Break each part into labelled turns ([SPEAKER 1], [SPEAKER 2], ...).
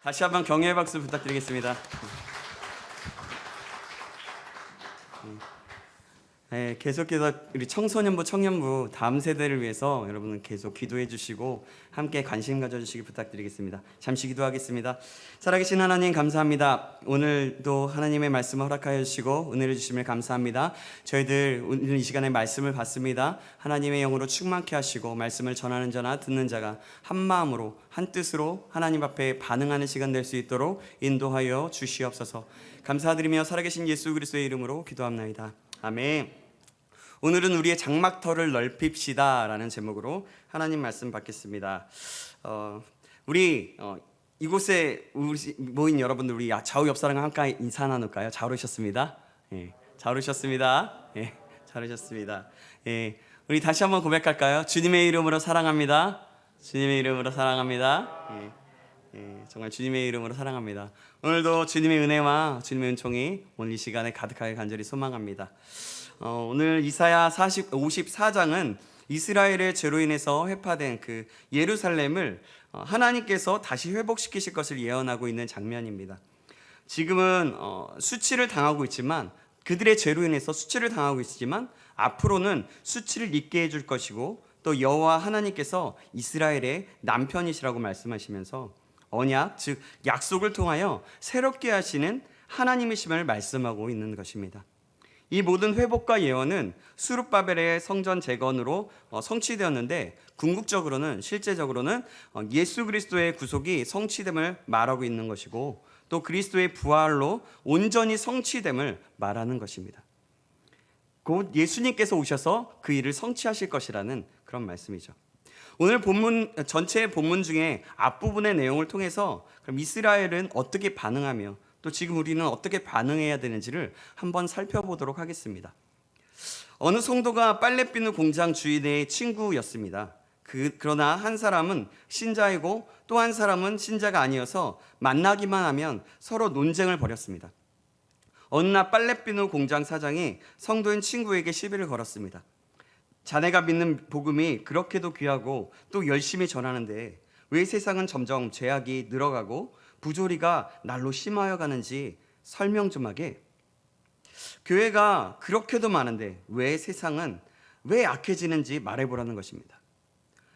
[SPEAKER 1] 다시 한번 격려의 박수 부탁드리겠습니다. 네, 계속해서 우리 청소년부, 청년부 다음 세대를 위해서 여러분은 계속 기도해 주시고 함께 관심 가져주시기 부탁드리겠습니다. 잠시 기도하겠습니다. 살아계신 하나님 감사합니다. 오늘도 하나님의 말씀을 허락하여 주시고 은혜를 주심을 감사합니다. 저희들 오늘 이 시간에 말씀을 받습니다. 하나님의 영으로 충만케 하시고 말씀을 전하는 자나 듣는 자가 한 마음으로 한 뜻으로 하나님 앞에 반응하는 시간 될 수 있도록 인도하여 주시옵소서. 감사드리며 살아계신 예수 그리스도의 이름으로 기도합나이다. 아멘. 오늘은 우리의 장막터를 넓힙시다 라는 제목으로 하나님 말씀 받겠습니다. 우리 이곳에 모인 여러분들, 우리 좌우 옆 사람과 함께 인사 나눌까요? 잘 오셨습니다. 예, 잘 오셨습니다. 예, 잘 오셨습니다. 예, 우리 다시 한번 고백할까요? 주님의 이름으로 사랑합니다. 주님의 이름으로 사랑합니다. 정말 주님의 이름으로 사랑합니다. 오늘도 주님의 은혜와 주님의 은총이 오늘 이 시간에 가득하게 간절히 소망합니다. 오늘 이사야 54장은 이스라엘의 죄로 인해서 회파된 그 예루살렘을 하나님께서 다시 회복시키실 것을 예언하고 있는 장면입니다. 지금은 수치를 당하고 있지만, 그들의 죄로 인해서 수치를 당하고 있지만 앞으로는 수치를 잊게 해줄 것이고, 또 여호와 하나님께서 이스라엘의 남편이시라고 말씀하시면서 언약, 즉 약속을 통하여 새롭게 하시는 하나님이심을 말씀하고 있는 것입니다. 이 모든 회복과 예언은 스룹바벨의 성전 재건으로 성취되었는데, 궁극적으로는 실제적으로는 예수 그리스도의 구속이 성취됨을 말하고 있는 것이고, 또 그리스도의 부활로 온전히 성취됨을 말하는 것입니다. 곧 예수님께서 오셔서 그 일을 성취하실 것이라는 그런 말씀이죠. 오늘 본문 전체의 본문 중에 앞부분의 내용을 통해서 그럼 이스라엘은 어떻게 반응하며 또 지금 우리는 어떻게 반응해야 되는지를 한번 살펴보도록 하겠습니다. 어느 성도가 빨래비누 공장 주인의 친구였습니다. 그러나 한 사람은 신자이고 또 한 사람은 신자가 아니어서 만나기만 하면 서로 논쟁을 벌였습니다. 어느 날 빨래비누 공장 사장이 성도인 친구에게 시비를 걸었습니다. 자네가 믿는 복음이 그렇게도 귀하고 또 열심히 전하는데 왜 세상은 점점 죄악이 늘어가고 부조리가 날로 심하여 가는지 설명 좀 하게. 교회가 그렇게도 많은데 왜 세상은 왜 악해지는지 말해보라는 것입니다.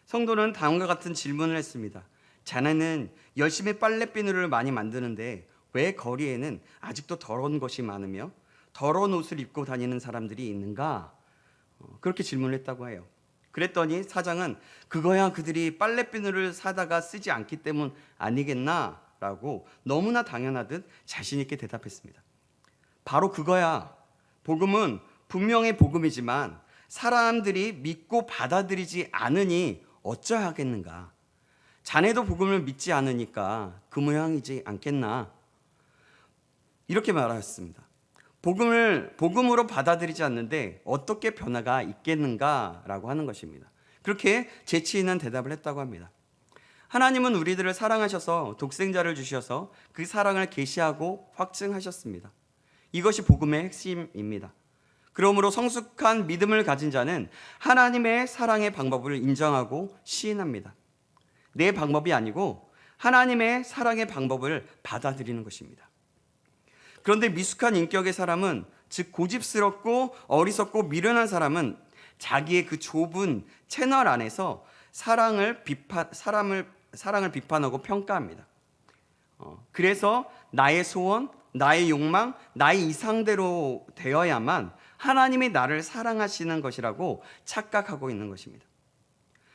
[SPEAKER 1] 성도는 다음과 같은 질문을 했습니다. 자네는 열심히 빨래비누를 많이 만드는데 왜 거리에는 아직도 더러운 것이 많으며 더러운 옷을 입고 다니는 사람들이 있는가? 그렇게 질문을 했다고 해요. 그랬더니 사장은 그거야 그들이 빨래비누를 사다가 쓰지 않기 때문 아니겠나? 라고 너무나 당연하듯 자신 있게 대답했습니다. 바로 그거야. 복음은 분명히 복음이지만 사람들이 믿고 받아들이지 않으니 어쩌야 하겠는가? 자네도 복음을 믿지 않으니까 그 모양이지 않겠나? 이렇게 말하였습니다. 복음을 복음으로 받아들이지 않는데 어떻게 변화가 있겠는가라고 하는 것입니다. 그렇게 재치 있는 대답을 했다고 합니다. 하나님은 우리들을 사랑하셔서 독생자를 주셔서 그 사랑을 계시하고 확증하셨습니다. 이것이 복음의 핵심입니다. 그러므로 성숙한 믿음을 가진 자는 하나님의 사랑의 방법을 인정하고 시인합니다. 내 방법이 아니고 하나님의 사랑의 방법을 받아들이는 것입니다. 그런데 미숙한 인격의 사람은, 즉 고집스럽고 어리석고 미련한 사람은 자기의 그 좁은 채널 안에서 사랑을 비판하고 평가합니다. 그래서 나의 소원, 나의 욕망, 나의 이상대로 되어야만 하나님이 나를 사랑하시는 것이라고 착각하고 있는 것입니다.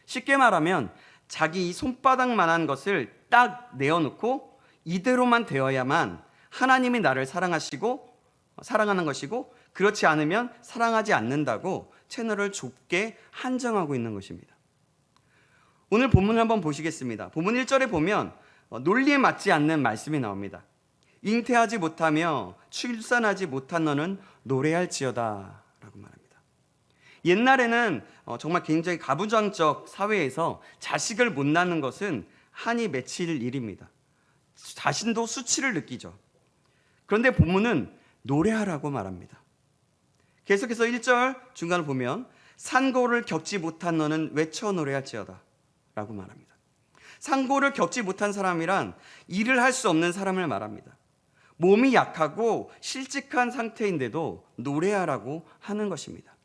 [SPEAKER 1] 쉽게 말하면 자기 이 손바닥만한 것을 딱 내어놓고 이대로만 되어야만 하나님이 나를 사랑하는 것이고, 그렇지 않으면 사랑하지 않는다고 채널을 좁게 한정하고 있는 것입니다. 오늘 본문을 한번 보시겠습니다. 본문 1절에 보면 논리에 맞지 않는 말씀이 나옵니다. 잉태하지 못하며 출산하지 못한 너는 노래할지어다 라고 말합니다. 옛날에는 정말 굉장히 가부장적 사회에서 자식을 못 낳는 것은 한이 맺힐 일입니다. 자신도 수치를 느끼죠. 그런데 본문은 노래하라고 말합니다. 계속해서 1절 중간을 보면 산고를 겪지 못한 너는 외쳐 노래할지어다 라고 말합니다. 상고를 겪지 못한 사람이란 일을 할 수 없는 사람을 말합니다. 몸이 약하고 실직한 상태인데도 노래하라고 하는 것입니다.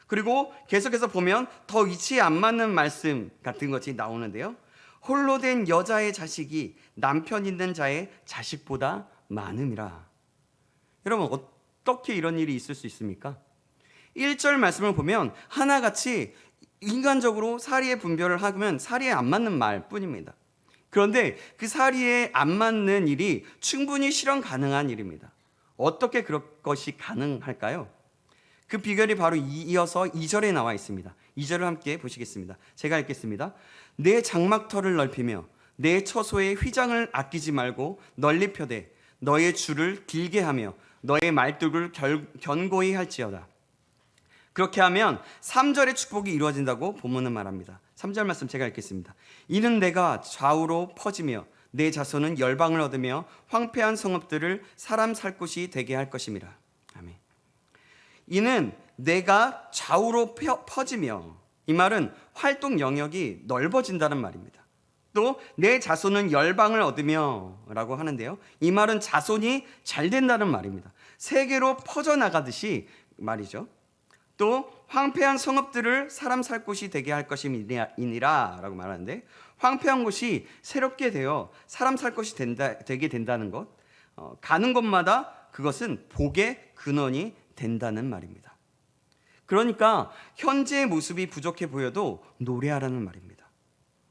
[SPEAKER 1] 그리고 계속해서 보면 더 위치에 안 맞는 말씀 같은 것이 나오는데요. 홀로 된 여자의 자식이 남편 있는 자의 자식보다 많음이라. 여러분, 어떻게 이런 일이 있을 수 있습니까? 1절 말씀을 보면 하나같이 인간적으로 사리의 분별을 하면 사리에 안 맞는 말뿐입니다. 그런데 그 사리에 안 맞는 일이 충분히 실현 가능한 일입니다. 어떻게 그런 것이 가능할까요? 그 비결이 바로 이어서 2절에 나와 있습니다. 2절을 함께 보시겠습니다. 제가 읽겠습니다. 내 장막터를 넓히며 내 처소의 휘장을 아끼지 말고 널리 펴되 너의 줄을 길게 하며 너의 말뚝을 견고히 할지어다. 그렇게 하면 3절의 축복이 이루어진다고 본문은 말합니다. 3절 말씀 제가 읽겠습니다. 이는 내가 좌우로 퍼지며 내 자손은 열방을 얻으며 황폐한 성읍들을 사람 살 곳이 되게 할 것임이라. 아멘. 이는 내가 좌우로 퍼지며, 이 말은 활동 영역이 넓어진다는 말입니다. 또 내 자손은 열방을 얻으며 라고 하는데요, 이 말은 자손이 잘 된다는 말입니다. 세계로 퍼져나가듯이 말이죠. 또 황폐한 성읍들을 사람 살 곳이 되게 할 것이니라 라고 말하는데, 황폐한 곳이 새롭게 되어 사람 살 곳이 되게 된다는 것, 가는 곳마다 그것은 복의 근원이 된다는 말입니다. 그러니까 현재의 모습이 부족해 보여도 노래하라는 말입니다.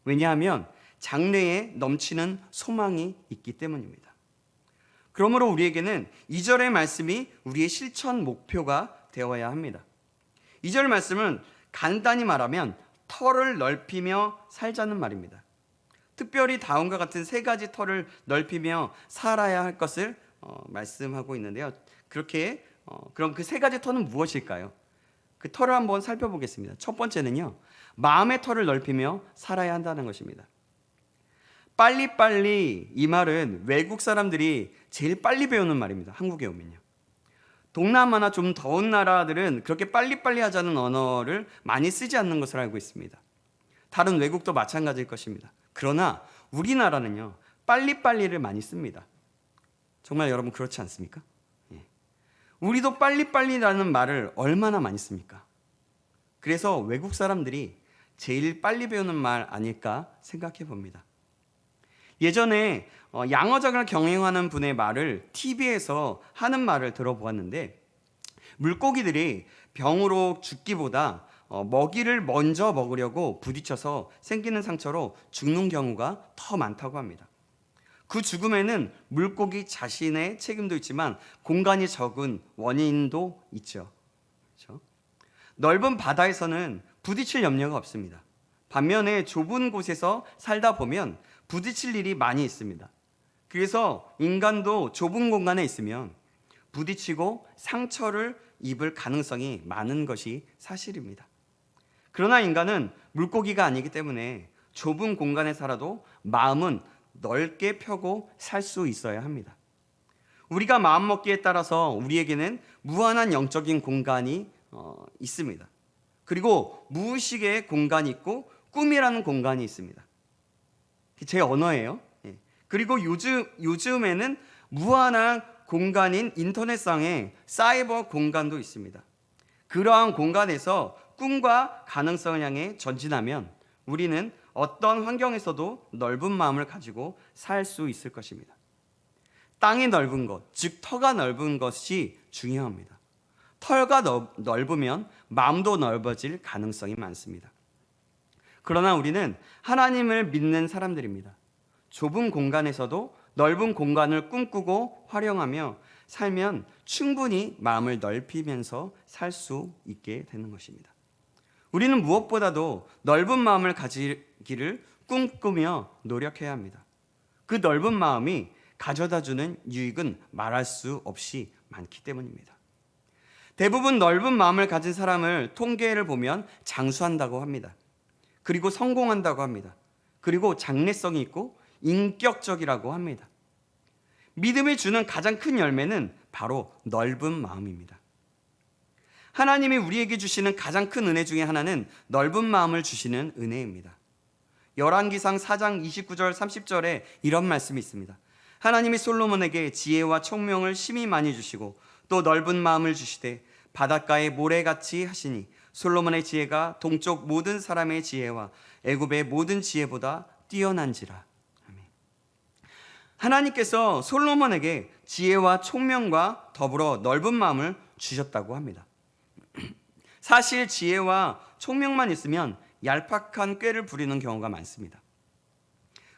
[SPEAKER 1] 왜냐하면 장래에 넘치는 소망이 있기 때문입니다. 그러므로 우리에게는 2절의 말씀이 우리의 실천 목표가 되어야 합니다. 2절 말씀은 간단히 말하면 터를 넓히며 살자는 말입니다. 특별히 다음과 같은 3가지 터를 넓히며 살아야 할 것을 말씀하고 있는데요. 그럼 그 3가지 터는 무엇일까요? 그 터를 한번 살펴보겠습니다. 첫 번째는요, 마음의 터를 넓히며 살아야 한다는 것입니다. 빨리빨리, 이 말은 외국 사람들이 제일 빨리 배우는 말입니다. 한국에 오면요. 동남아나 좀 더운 나라들은 그렇게 빨리빨리 하자는 언어를 많이 쓰지 않는 것으로 알고 있습니다. 다른 외국도 마찬가지일 것입니다. 그러나 우리나라는요, 빨리빨리를 많이 씁니다. 정말 여러분 그렇지 않습니까? 예. 우리도 빨리빨리라는 말을 얼마나 많이 씁니까? 그래서 외국 사람들이 제일 빨리 배우는 말 아닐까 생각해 봅니다. 예전에 양어장을 경영하는 분의 말을 TV에서 하는 말을 들어보았는데, 물고기들이 병으로 죽기보다 먹이를 먼저 먹으려고 부딪혀서 생기는 상처로 죽는 경우가 더 많다고 합니다. 그 죽음에는 물고기 자신의 책임도 있지만 공간이 적은 원인도 있죠. 그렇죠? 넓은 바다에서는 부딪힐 염려가 없습니다. 반면에 좁은 곳에서 살다 보면 부딪힐 일이 많이 있습니다. 그래서 인간도 좁은 공간에 있으면 부딪히고 상처를 입을 가능성이 많은 것이 사실입니다. 그러나 인간은 물고기가 아니기 때문에 좁은 공간에 살아도 마음은 넓게 펴고 살 수 있어야 합니다. 우리가 마음먹기에 따라서 우리에게는 무한한 영적인 공간이 있습니다. 그리고 무의식의 공간이 있고 꿈이라는 공간이 있습니다. 제 언어예요. 그리고 요즘에는 무한한 공간인 인터넷상의 사이버 공간도 있습니다. 그러한 공간에서 꿈과 가능성을 향해 전진하면 우리는 어떤 환경에서도 넓은 마음을 가지고 살 수 있을 것입니다. 땅이 넓은 것, 즉 터가 넓은 것이 중요합니다. 터가 넓으면 마음도 넓어질 가능성이 많습니다. 그러나 우리는 하나님을 믿는 사람들입니다. 좁은 공간에서도 넓은 공간을 꿈꾸고 활용하며 살면 충분히 마음을 넓히면서 살 수 있게 되는 것입니다. 우리는 무엇보다도 넓은 마음을 가지기를 꿈꾸며 노력해야 합니다. 그 넓은 마음이 가져다주는 유익은 말할 수 없이 많기 때문입니다. 대부분 넓은 마음을 가진 사람을 통계를 보면 장수한다고 합니다. 그리고 성공한다고 합니다. 그리고 장래성이 있고 인격적이라고 합니다. 믿음이 주는 가장 큰 열매는 바로 넓은 마음입니다. 하나님이 우리에게 주시는 가장 큰 은혜 중에 하나는 넓은 마음을 주시는 은혜입니다. 열왕기상 4장 29절 30절에 이런 말씀이 있습니다. 하나님이 솔로몬에게 지혜와 총명을 심히 많이 주시고 또 넓은 마음을 주시되 바닷가의 모래같이 하시니 솔로몬의 지혜가 동쪽 모든 사람의 지혜와 애굽의 모든 지혜보다 뛰어난지라. 아멘. 하나님께서 솔로몬에게 지혜와 총명과 더불어 넓은 마음을 주셨다고 합니다. 사실 지혜와 총명만 있으면 얄팍한 꾀를 부리는 경우가 많습니다.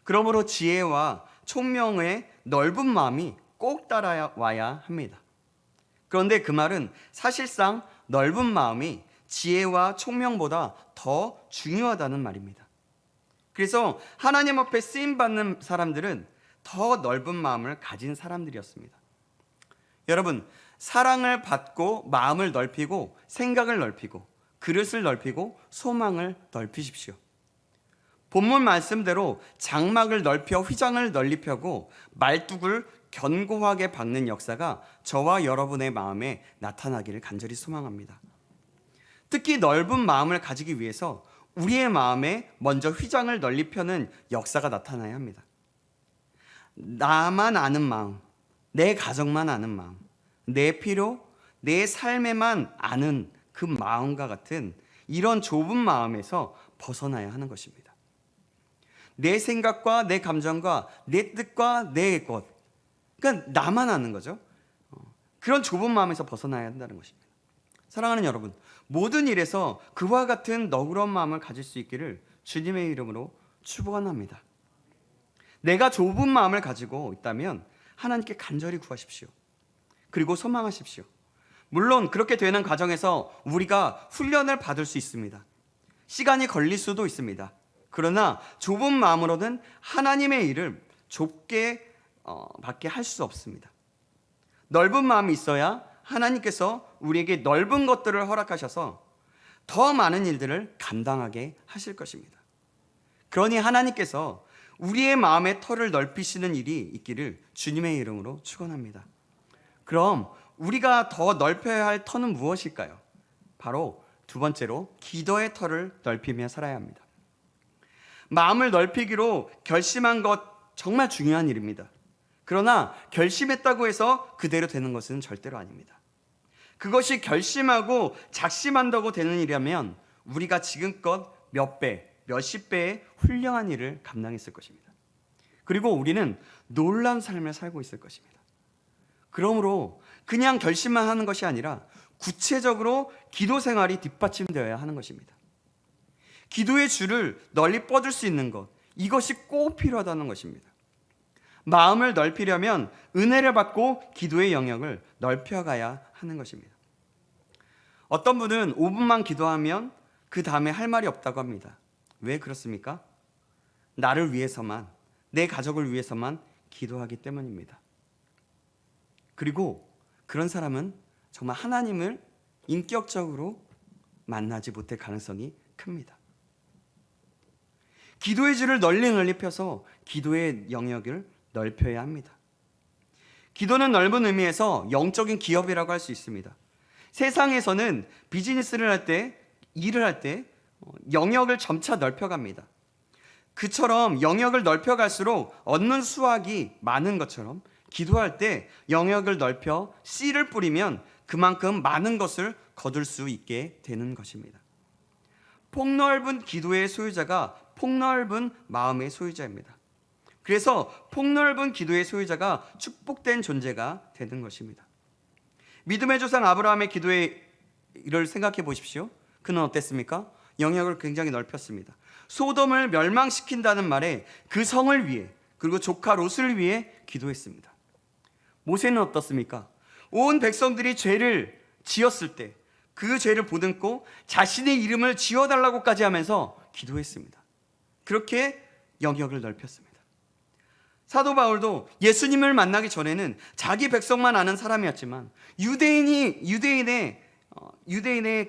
[SPEAKER 1] 그러므로 지혜와 총명의 넓은 마음이 꼭 따라와야 합니다. 그런데 그 말은 사실상 넓은 마음이 지혜와 총명보다 더 중요하다는 말입니다. 그래서 하나님 앞에 쓰임받는 사람들은 더 넓은 마음을 가진 사람들이었습니다. 여러분, 사랑을 받고 마음을 넓히고 생각을 넓히고 그릇을 넓히고 소망을 넓히십시오. 본문 말씀대로 장막을 넓혀 휘장을 널리 펴고 말뚝을 견고하게 박는 역사가 저와 여러분의 마음에 나타나기를 간절히 소망합니다. 특히 넓은 마음을 가지기 위해서 우리의 마음에 먼저 휘장을 널리 펴는 역사가 나타나야 합니다. 나만 아는 마음, 내 가정만 아는 마음, 내 필요, 내 삶에만 아는 그 마음과 같은 이런 좁은 마음에서 벗어나야 하는 것입니다. 내 생각과 내 감정과 내 뜻과 내 것, 그러니까 나만 아는 거죠. 그런 좁은 마음에서 벗어나야 한다는 것입니다. 사랑하는 여러분, 모든 일에서 그와 같은 너그러운 마음을 가질 수 있기를 주님의 이름으로 축원합니다. 내가 좁은 마음을 가지고 있다면 하나님께 간절히 구하십시오. 그리고 소망하십시오. 물론 그렇게 되는 과정에서 우리가 훈련을 받을 수 있습니다. 시간이 걸릴 수도 있습니다. 그러나 좁은 마음으로는 하나님의 일을 좁게 밖에 할 수 없습니다. 넓은 마음이 있어야 하나님께서 우리에게 넓은 것들을 허락하셔서 더 많은 일들을 감당하게 하실 것입니다. 그러니 하나님께서 우리의 마음의 터를 넓히시는 일이 있기를 주님의 이름으로 축원합니다. 그럼 우리가 더 넓혀야 할 터는 무엇일까요? 바로 두 번째로 기도의 터를 넓히며 살아야 합니다. 마음을 넓히기로 결심한 것 정말 중요한 일입니다. 그러나 결심했다고 해서 그대로 되는 것은 절대로 아닙니다. 그것이 결심하고 작심한다고 되는 일이라면 우리가 지금껏 몇 배, 몇십 배의 훌륭한 일을 감당했을 것입니다. 그리고 우리는 놀라운 삶을 살고 있을 것입니다. 그러므로 그냥 결심만 하는 것이 아니라 구체적으로 기도 생활이 뒷받침되어야 하는 것입니다. 기도의 줄을 널리 뻗을 수 있는 것, 이것이 꼭 필요하다는 것입니다. 마음을 넓히려면 은혜를 받고 기도의 영역을 넓혀가야 하는 것입니다. 어떤 분은 5분만 기도하면 그 다음에 할 말이 없다고 합니다. 왜 그렇습니까? 나를 위해서만, 내 가족을 위해서만 기도하기 때문입니다. 그리고 그런 사람은 정말 하나님을 인격적으로 만나지 못할 가능성이 큽니다. 기도의 줄을 널리 펴서 기도의 영역을 넓혀야 합니다. 기도는 넓은 의미에서 영적인 기업이라고 할 수 있습니다. 세상에서는 비즈니스를 할 때, 일을 할 때 영역을 점차 넓혀갑니다. 그처럼 영역을 넓혀갈수록 얻는 수확이 많은 것처럼 기도할 때 영역을 넓혀 씨를 뿌리면 그만큼 많은 것을 거둘 수 있게 되는 것입니다. 폭넓은 기도의 소유자가 폭넓은 마음의 소유자입니다. 그래서 폭넓은 기도의 소유자가 축복된 존재가 되는 것입니다. 믿음의 조상 아브라함의 기도의 일을 생각해 보십시오. 그는 어땠습니까? 영역을 굉장히 넓혔습니다. 소돔을 멸망시킨다는 말에 그 성을 위해, 그리고 조카 롯을 위해 기도했습니다. 모세는 어떻습니까? 온 백성들이 죄를 지었을 때 그 죄를 보듬고 자신의 이름을 지어달라고까지 하면서 기도했습니다. 그렇게 영역을 넓혔습니다. 사도 바울도 예수님을 만나기 전에는 자기 백성만 아는 사람이었지만 유대인의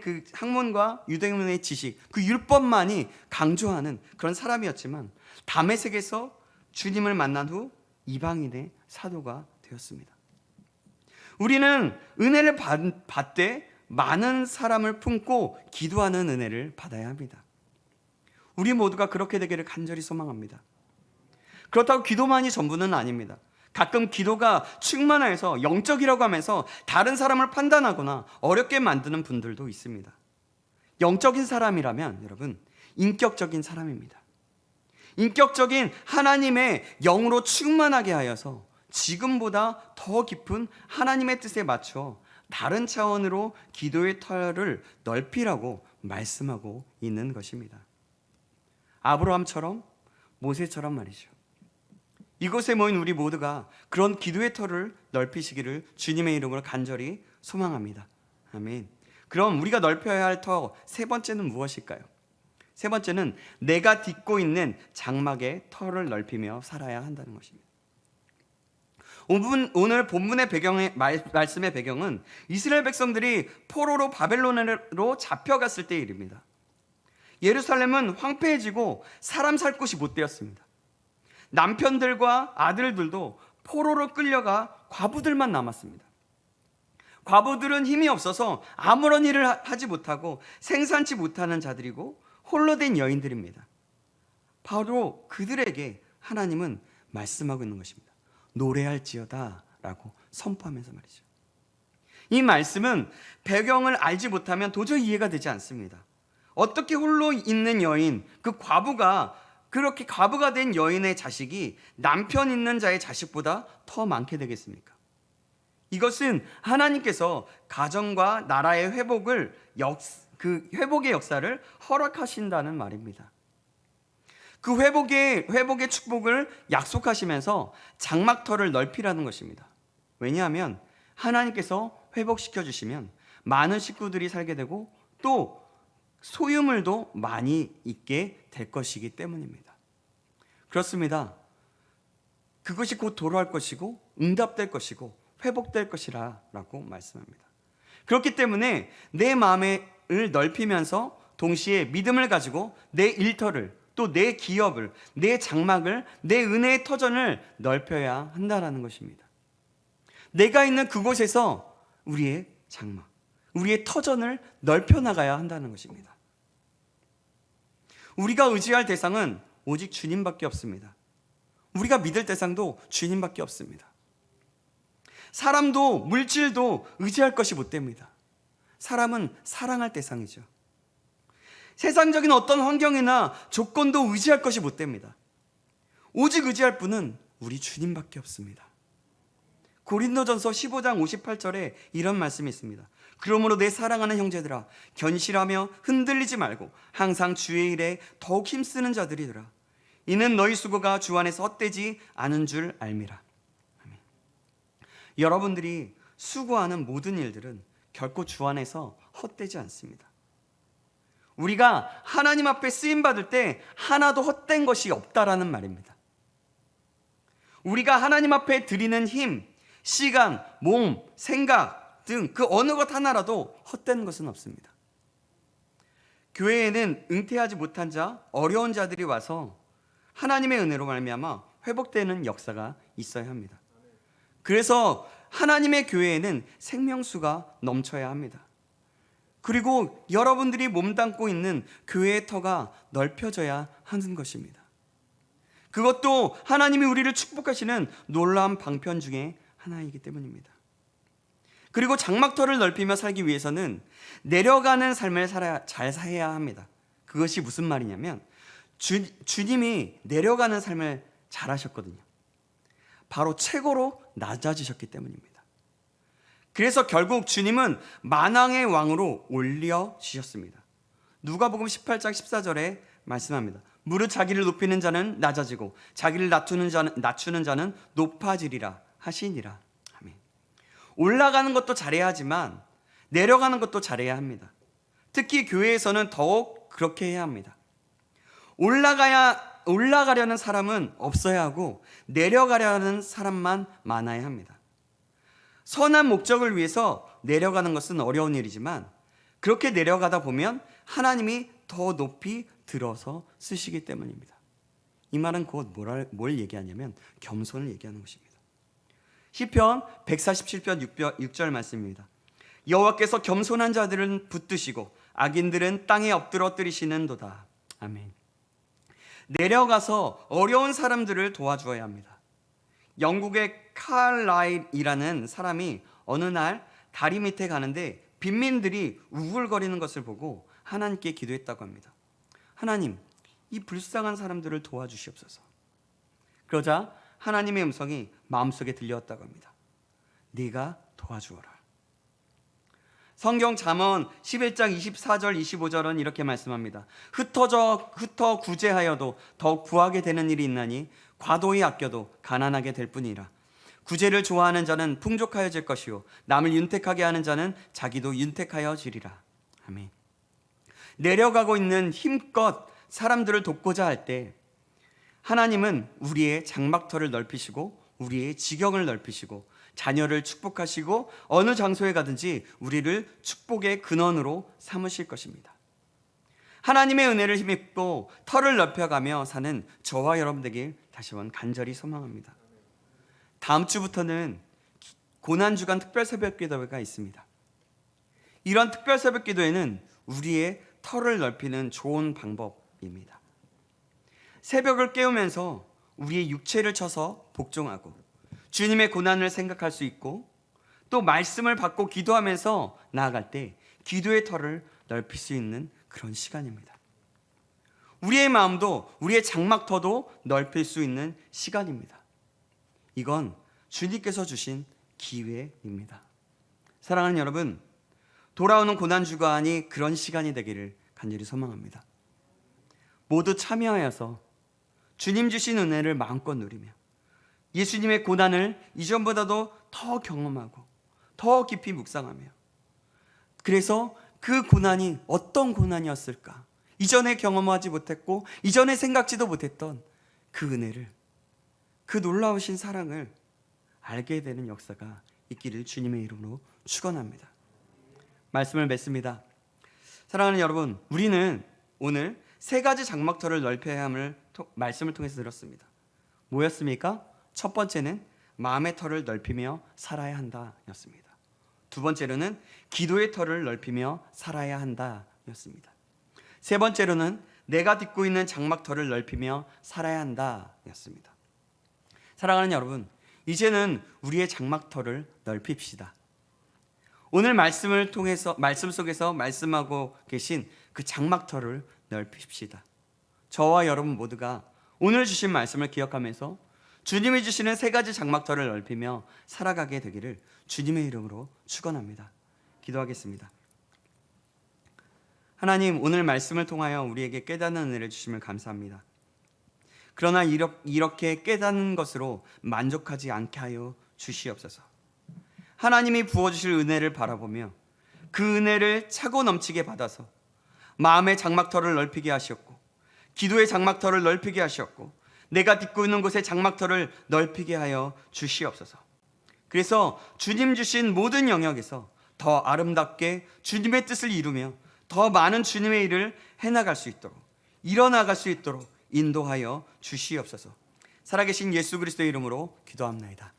[SPEAKER 1] 그 학문과 유대인의 지식, 그 율법만이 강조하는 그런 사람이었지만 다메섹에서 주님을 만난 후 이방인의 사도가 되었습니다. 우리는 은혜를 받되 많은 사람을 품고 기도하는 은혜를 받아야 합니다. 우리 모두가 그렇게 되기를 간절히 소망합니다. 그렇다고 기도만이 전부는 아닙니다. 가끔 기도가 충만해서 영적이라고 하면서 다른 사람을 판단하거나 어렵게 만드는 분들도 있습니다. 영적인 사람이라면 여러분, 인격적인 사람입니다. 인격적인 하나님의 영으로 충만하게 하여서 지금보다 더 깊은 하나님의 뜻에 맞춰 다른 차원으로 기도의 터를 넓히라고 말씀하고 있는 것입니다. 아브라함처럼, 모세처럼 말이죠. 이곳에 모인 우리 모두가 그런 기도의 터를 넓히시기를 주님의 이름으로 간절히 소망합니다. 아멘. 그럼 우리가 넓혀야 할 터 세 번째는 무엇일까요? 세 번째는 내가 딛고 있는 장막의 터를 넓히며 살아야 한다는 것입니다. 오늘 본문의 말씀의 배경은 이스라엘 백성들이 포로로 바벨론으로 잡혀갔을 때의 일입니다. 예루살렘은 황폐해지고 사람 살 곳이 못 되었습니다. 남편들과 아들들도 포로로 끌려가 과부들만 남았습니다. 과부들은 힘이 없어서 아무런 일을 하지 못하고 생산치 못하는 자들이고 홀로 된 여인들입니다. 바로 그들에게 하나님은 말씀하고 있는 것입니다. 노래할지어다 라고 선포하면서 말이죠. 이 말씀은 배경을 알지 못하면 도저히 이해가 되지 않습니다. 어떻게 홀로 있는 여인, 그 과부가, 그렇게 과부가 된 여인의 자식이 남편 있는 자의 자식보다 더 많게 되겠습니까? 이것은 하나님께서 가정과 나라의 회복의 역사를 허락하신다는 말입니다. 그 회복의 축복을 약속하시면서 장막터를 넓히라는 것입니다. 왜냐하면 하나님께서 회복시켜 주시면 많은 식구들이 살게 되고 또 소유물도 많이 있게 될 것이기 때문입니다. 그렇습니다. 그것이 곧 돌아올 것이고 응답될 것이고 회복될 것이라고 말씀합니다. 그렇기 때문에 내 마음을 넓히면서 동시에 믿음을 가지고 내 일터를, 또 내 기업을, 내 장막을, 내 은혜의 터전을 넓혀야 한다는 것입니다. 내가 있는 그곳에서 우리의 장막, 우리의 터전을 넓혀 나가야 한다는 것입니다. 우리가 의지할 대상은 오직 주님밖에 없습니다. 우리가 믿을 대상도 주님밖에 없습니다. 사람도 물질도 의지할 것이 못 됩니다. 사람은 사랑할 대상이죠. 세상적인 어떤 환경이나 조건도 의지할 것이 못 됩니다. 오직 의지할 분은 우리 주님밖에 없습니다. 고린도전서 15장 58절에 이런 말씀이 있습니다. 그러므로 내 사랑하는 형제들아, 견실하며 흔들리지 말고 항상 주의 일에 더욱 힘쓰는 자들이더라. 이는 너희 수고가 주 안에서 헛되지 않은 줄 알미라. 아멘. 여러분들이 수고하는 모든 일들은 결코 주 안에서 헛되지 않습니다. 우리가 하나님 앞에 쓰임받을 때 하나도 헛된 것이 없다라는 말입니다. 우리가 하나님 앞에 드리는 힘, 시간, 몸, 생각 등 그 어느 것 하나라도 헛된 것은 없습니다. 교회에는 은퇴하지 못한 자, 어려운 자들이 와서 하나님의 은혜로 말미암아 회복되는 역사가 있어야 합니다. 그래서 하나님의 교회에는 생명수가 넘쳐야 합니다. 그리고 여러분들이 몸담고 있는 교회의 터가 넓혀져야 하는 것입니다. 그것도 하나님이 우리를 축복하시는 놀라운 방편 중에 하나이기 때문입니다. 그리고 장막터를 넓히며 살기 위해서는 내려가는 삶을 잘 살아야 합니다. 그것이 무슨 말이냐면 주님이 내려가는 삶을 잘 하셨거든요. 바로 최고로 낮아지셨기 때문입니다. 그래서 결국 주님은 만왕의 왕으로 올려주셨습니다. 누가복음 18장 14절에 말씀합니다. 무릇 자기를 높이는 자는 낮아지고 자기를 낮추는 자는 높아지리라 하시니라. 아멘. 올라가는 것도 잘해야 하지만 내려가는 것도 잘해야 합니다. 특히 교회에서는 더욱 그렇게 해야 합니다. 올라가려는 사람은 없어야 하고 내려가려는 사람만 많아야 합니다. 선한 목적을 위해서 내려가는 것은 어려운 일이지만 그렇게 내려가다 보면 하나님이 더 높이 들어서 쓰시기 때문입니다. 이 말은 곧 뭘 얘기하냐면 겸손을 얘기하는 것입니다. 시편 147편 6절 말씀입니다. 여호와께서 겸손한 자들은 붙드시고 악인들은 땅에 엎드러뜨리시는도다. 아멘. 내려가서 어려운 사람들을 도와주어야 합니다. 영국의 칼라일이라는 사람이 어느 날 다리 밑에 가는데 빈민들이 우글거리는 것을 보고 하나님께 기도했다고 합니다. 하나님, 이 불쌍한 사람들을 도와주시옵소서. 그러자 하나님의 음성이 마음속에 들려왔다고 합니다. 네가 도와주어라. 성경 잠언 11장 24절 25절은 이렇게 말씀합니다. 흩어 구제하여도 더욱 구하게 되는 일이 있나니 과도히 아껴도 가난하게 될 뿐이라. 구제를 좋아하는 자는 풍족하여질 것이요 남을 윤택하게 하는 자는 자기도 윤택하여지리라. 아멘. 내려가고 있는 힘껏 사람들을 돕고자 할 때 하나님은 우리의 장막터를 넓히시고 우리의 지경을 넓히시고 자녀를 축복하시고 어느 장소에 가든지 우리를 축복의 근원으로 삼으실 것입니다. 하나님의 은혜를 힘입고 터를 넓혀가며 사는 저와 여러분 되길 다시 한번 간절히 소망합니다. 다음 주부터는 고난주간 특별 새벽 기도회가 있습니다. 이런 특별 새벽 기도회는 우리의 터를 넓히는 좋은 방법입니다. 새벽을 깨우면서 우리의 육체를 쳐서 복종하고 주님의 고난을 생각할 수 있고 또 말씀을 받고 기도하면서 나아갈 때 기도의 터를 넓힐 수 있는 그런 시간입니다. 우리의 마음도 우리의 장막터도 넓힐 수 있는 시간입니다. 이건 주님께서 주신 기회입니다. 사랑하는 여러분, 돌아오는 고난주간이 그런 시간이 되기를 간절히 소망합니다. 모두 참여하여서 주님 주신 은혜를 마음껏 누리며 예수님의 고난을 이전보다도 더 경험하고 더 깊이 묵상하며 그래서 그 고난이 어떤 고난이었을까? 이전에 경험하지 못했고 이전에 생각지도 못했던 그 은혜를, 그 놀라우신 사랑을 알게 되는 역사가 있기를 주님의 이름으로 축원합니다. 말씀을 맺습니다. 사랑하는 여러분, 우리는 오늘 세 가지 장막터를 넓혀야 함을 말씀을 통해서 들었습니다. 뭐였습니까? 첫 번째는 마음의 터를 넓히며 살아야 한다 였습니다. 두 번째로는 기도의 터를 넓히며 살아야 한다 였습니다. 세 번째로는 내가 딛고 있는 장막터를 넓히며 살아야 한다 였습니다. 사랑하는 여러분, 이제는 우리의 장막터를 넓힙시다. 오늘 말씀을 통해서 말씀 속에서 말씀하고 계신 그 장막터를 넓힙시다. 저와 여러분 모두가 오늘 주신 말씀을 기억하면서 주님이 주시는 세 가지 장막터를 넓히며 살아가게 되기를 주님의 이름으로 축원합니다. 기도하겠습니다. 하나님, 오늘 말씀을 통하여 우리에게 깨닫는 은혜를 주심을 감사합니다. 그러나 이렇게 깨닫는 것으로 만족하지 않게 하여 주시옵소서. 하나님이 부어주실 은혜를 바라보며 그 은혜를 차고 넘치게 받아서 마음의 장막터를 넓히게 하셨고 기도의 장막터를 넓히게 하셨고 내가 딛고 있는 곳의 장막터를 넓히게 하여 주시옵소서. 그래서 주님 주신 모든 영역에서 더 아름답게 주님의 뜻을 이루며 더 많은 주님의 일을 해나갈 수 있도록 일어나갈 수 있도록 인도하여 주시옵소서. 살아계신 예수 그리스도의 이름으로 기도합나이다.